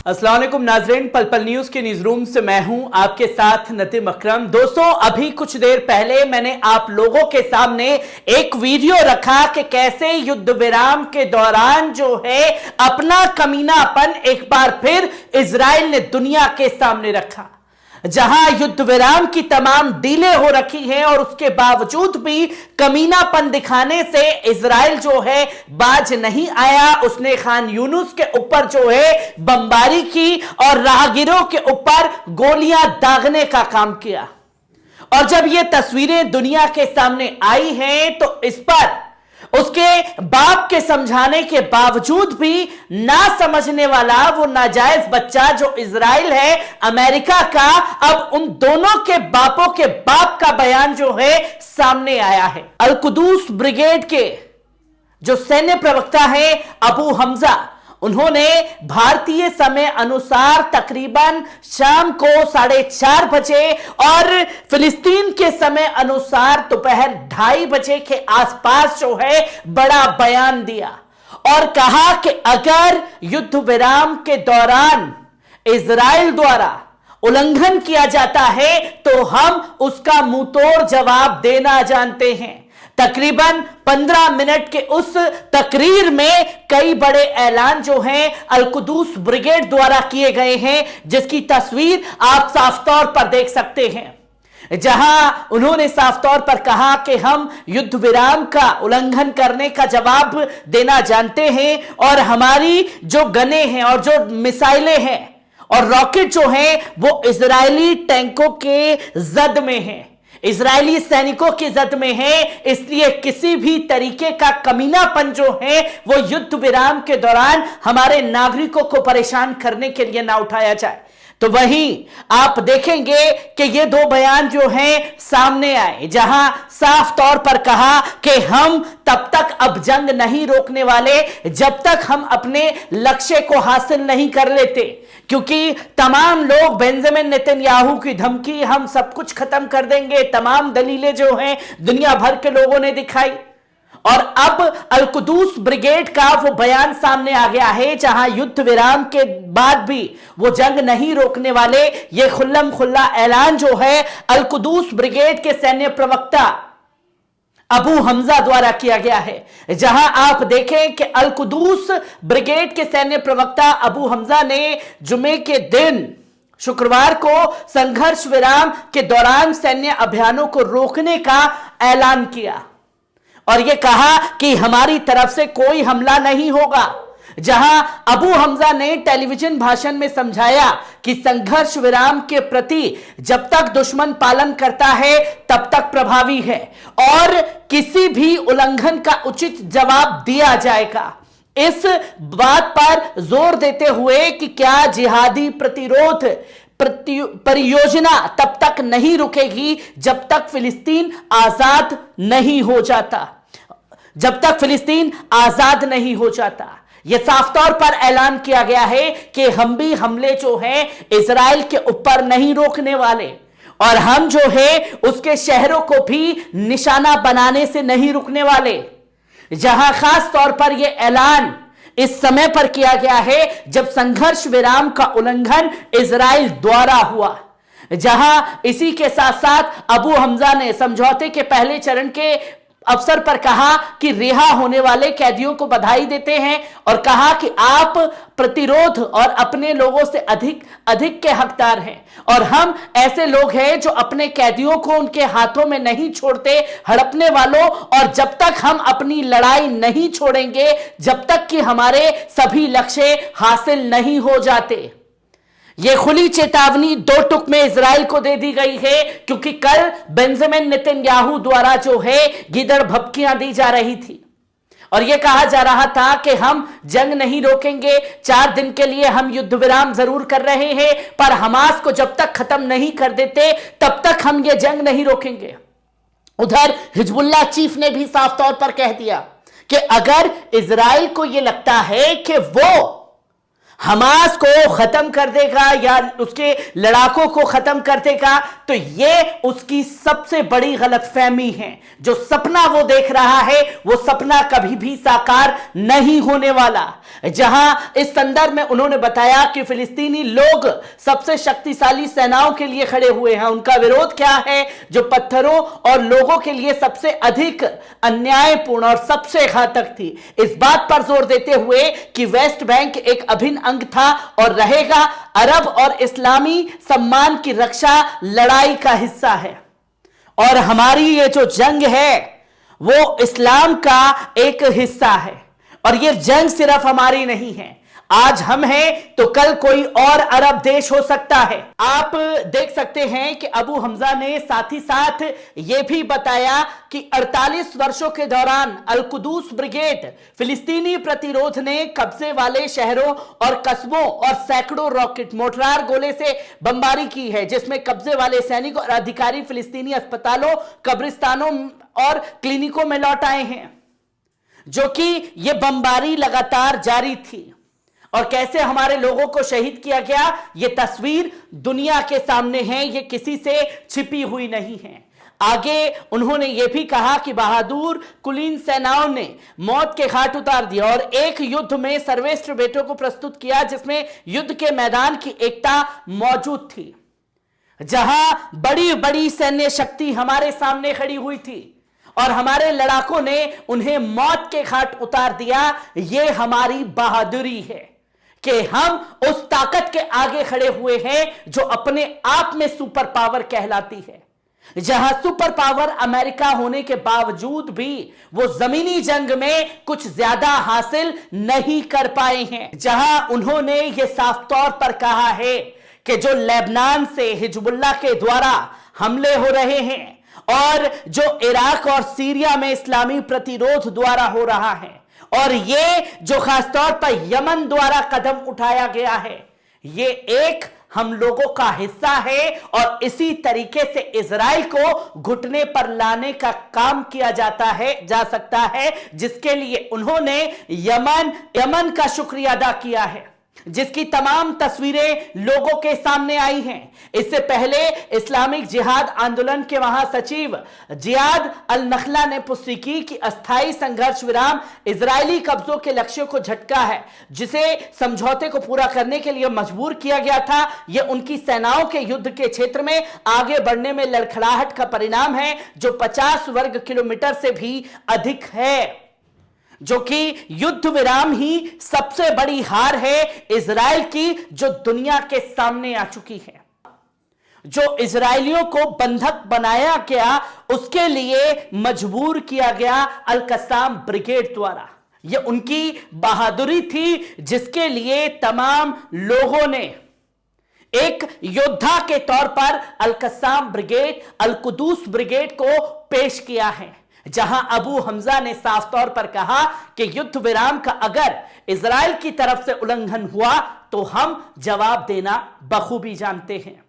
अस्सलाम वालेकुम नाज़रीन, पल पल न्यूज के न्यूज रूम से मैं हूं आपके साथ नतीम अकरम। दोस्तों, अभी कुछ देर पहले मैंने आप लोगों के सामने एक वीडियो रखा कि कैसे युद्ध विराम के दौरान जो है अपना कमीनापन एक बार फिर इजराइल ने दुनिया के सामने रखा। जहां युद्ध विराम की तमाम डीलें हो रखी हैं और उसके बावजूद भी कमीनापन दिखाने से इजराइल जो है बाज नहीं आया। उसने खान यूनुस के ऊपर जो है बमबारी की और राहगीरों के ऊपर गोलियां दागने का काम किया। और जब ये तस्वीरें दुनिया के सामने आई हैं तो इस पर उसके बाप के समझाने के बावजूद भी ना समझने वाला वो नाजायज बच्चा जो इजराइल है अमेरिका का, अब उन दोनों के बापों के बाप का बयान जो है सामने आया है। अल कुदूस ब्रिगेड के जो सैन्य प्रवक्ता है अबू हमजा, उन्होंने भारतीय समय अनुसार तकरीबन शाम को 4:30 बजे और फिलिस्तीन के समय अनुसार दोपहर 2:30 बजे के आसपास जो है बड़ा बयान दिया और कहा कि अगर युद्ध विराम के दौरान इजराइल द्वारा उल्लंघन किया जाता है तो हम उसका मुंहतोड़ जवाब देना जानते हैं। तकरीबन 15 मिनट के उस तकरीर में कई बड़े ऐलान जो हैं अल कुदूस ब्रिगेड द्वारा किए गए हैं, जिसकी तस्वीर आप साफ तौर पर देख सकते हैं। जहां उन्होंने साफ तौर पर कहा कि हम युद्ध विराम का उल्लंघन करने का जवाब देना जानते हैं और हमारी जो गने हैं और जो मिसाइलें हैं और रॉकेट जो हैं वो इजरायली टैंकों के जद में हैं, इजरायली सैनिकों की जद में है। इसलिए किसी भी तरीके का कमीनापन जो है वो युद्ध विराम के दौरान हमारे नागरिकों को परेशान करने के लिए ना उठाया जाए। तो वहीं आप देखेंगे कि ये दो बयान जो हैं सामने आए, जहां साफ तौर पर कहा कि हम तब तक अब जंग नहीं रोकने वाले जब तक हम अपने लक्ष्य को हासिल नहीं कर लेते, क्योंकि तमाम लोग बेंजामिन नेतन्याहू की धमकी, हम सब कुछ खत्म कर देंगे, तमाम दलीलें जो हैं दुनिया भर के लोगों ने दिखाई। और अब अल कुदूस ब्रिगेड का वो बयान सामने आ गया है, जहां युद्ध विराम के बाद भी वो जंग नहीं रोकने वाले। ये खुल्लम खुल्ला ऐलान जो है अल कुदूस ब्रिगेड के सैन्य प्रवक्ता अबू हमजा द्वारा किया गया है। जहां आप देखें कि अल कुदूस ब्रिगेड के सैन्य प्रवक्ता अबू हमजा ने जुमे के दिन शुक्रवार को संघर्ष विराम के दौरान सैन्य अभियानों को रोकने का ऐलान किया और यह कहा कि हमारी तरफ से कोई हमला नहीं होगा। जहां अबू हमजा ने टेलीविजन भाषण में समझाया कि संघर्ष विराम के प्रति जब तक दुश्मन पालन करता है तब तक प्रभावी है और किसी भी उल्लंघन का उचित जवाब दिया जाएगा। इस बात पर जोर देते हुए कि क्या जिहादी प्रतिरोध परियोजना तब तक नहीं रुकेगी जब तक फिलिस्तीन आजाद नहीं हो जाता, जब तक फिलिस्तीन आजाद नहीं हो जाता। यह साफ तौर पर ऐलान किया गया है कि हम भी हमले जो हैं इजराइल के ऊपर नहीं रोकने वाले और हम जो है उसके शहरों को भी निशाना बनाने से नहीं रुकने वाले। जहां खास तौर पर यह ऐलान इस समय पर किया गया है जब संघर्ष विराम का उल्लंघन इजराइल द्वारा हुआ। जहां इसी के साथ साथ अबू हमजा ने समझौते के पहले चरण के अवसर पर कहा कि रिहा होने वाले कैदियों को बधाई देते हैं और कहा कि आप प्रतिरोध और अपने लोगों से अधिक के हकदार हैं और हम ऐसे लोग हैं जो अपने कैदियों को उनके हाथों में नहीं छोड़ते हड़पने वालों, और जब तक हम अपनी लड़ाई नहीं छोड़ेंगे जब तक कि हमारे सभी लक्ष्य हासिल नहीं हो जाते। यह खुली चेतावनी दो टुक में इजराइल को दे दी गई है, क्योंकि कल बेंजामिन नेतन्याहू द्वारा जो है गीदड़ भभकियां दी जा रही थी और यह कहा जा रहा था कि हम जंग नहीं रोकेंगे, 4 दिन के लिए हम युद्ध विराम जरूर कर रहे हैं पर हमास को जब तक खत्म नहीं कर देते तब तक हम यह जंग नहीं रोकेंगे। उधर हिजबुल्लाह चीफ ने भी साफ तौर पर कह दिया कि अगर इजराइल को यह लगता है कि वो हमास को खत्म कर देगा या उसके लड़ाकों को खत्म कर देगा, तो यह उसकी सबसे बड़ी गलतफहमी है। जो सपना वो देख रहा है वो सपना कभी भी साकार नहीं होने वाला। जहां इस संदर्भ में उन्होंने बताया कि फिलिस्तीनी लोग सबसे शक्तिशाली सेनाओं के लिए खड़े हुए हैं। उनका विरोध क्या है? जो पत्थरों और लोगों के लिए सबसे अधिक अन्यायपूर्ण और सबसे घातक थी। इस बात पर जोर देते हुए कि वेस्ट बैंक एक अभिन्न अंग था और रहेगा, अरब और इस्लामी सम्मान की रक्षा लड़ाई का हिस्सा है। और हमारी ये जो जंग है वो इस्लाम का एक हिस्सा है। और ये जंग सिर्फ हमारी नहीं है। आज हम हैं तो कल कोई और अरब देश हो सकता है। आप देख सकते हैं कि अबू हमजा ने साथ ही साथ यह भी बताया कि 48 वर्षों के दौरान अल-कुदूस ब्रिगेड फिलिस्तीनी प्रतिरोध ने कब्जे वाले शहरों और कस्बों और सैकड़ों रॉकेट मोर्टार गोले से बमबारी की है, जिसमें कब्जे वाले सैनिक और अधिकारी फिलिस्तीनी अस्पतालों, कब्रिस्तानों और क्लिनिकों में लौट आए हैं। जो कि यह बमबारी लगातार जारी थी और कैसे हमारे लोगों को शहीद किया गया, यह तस्वीर दुनिया के सामने है, यह किसी से छिपी हुई नहीं है। आगे उन्होंने यह भी कहा कि बहादुर कुलीन सेनाओं ने मौत के घाट उतार दिया और एक युद्ध में सर्वश्रेष्ठ बेटों को प्रस्तुत किया, जिसमें युद्ध के मैदान की एकता मौजूद थी, जहां बड़ी बड़ी सैन्य शक्ति हमारे सामने खड़ी हुई थी और हमारे लड़ाकों ने उन्हें मौत के घाट उतार दिया। यह हमारी बहादुरी है कि हम उस ताकत के आगे खड़े हुए हैं जो अपने आप में सुपर पावर कहलाती है। जहां सुपर पावर अमेरिका होने के बावजूद भी वो जमीनी जंग में कुछ ज्यादा हासिल नहीं कर पाए हैं। जहां उन्होंने ये साफ तौर पर कहा है कि जो लेबनान से हिजबुल्लाह के द्वारा हमले हो रहे हैं और जो इराक और सीरिया में इस्लामी प्रतिरोध द्वारा हो रहा है और ये जो खासतौर पर यमन द्वारा कदम उठाया गया है, ये एक हम लोगों का हिस्सा है और इसी तरीके से इजराइल को घुटने पर लाने का काम किया जा सकता है, जिसके लिए उन्होंने यमन का शुक्रिया अदा किया है, जिसकी तमाम तस्वीरें लोगों के सामने आई हैं। इससे पहले इस्लामिक जिहाद आंदोलन के महासचिव जियाद अल नखला ने पुष्टि की कि अस्थायी संघर्ष विराम इजरायली कब्जों के लक्ष्यों को झटका है, जिसे समझौते को पूरा करने के लिए मजबूर किया गया था। यह उनकी सेनाओं के युद्ध के क्षेत्र में आगे बढ़ने में लड़खड़ाहट का परिणाम है, जो 50 वर्ग किलोमीटर से भी अधिक है, जो कि युद्ध विराम ही सबसे बड़ी हार है इजराइल की, जो दुनिया के सामने आ चुकी है। जो इजरायलियों को बंधक बनाया गया, उसके लिए मजबूर किया गया अल-कस्साम ब्रिगेड द्वारा। यह उनकी बहादुरी थी, जिसके लिए तमाम लोगों ने एक योद्धा के तौर पर अल-कस्साम ब्रिगेड, अल-कुदूस ब्रिगेड को पेश किया है। जहां अबू हमजा ने साफ तौर पर कहा कि युद्ध विराम का अगर इजराइल की तरफ से उल्लंघन हुआ तो हम जवाब देना बखूबी जानते हैं।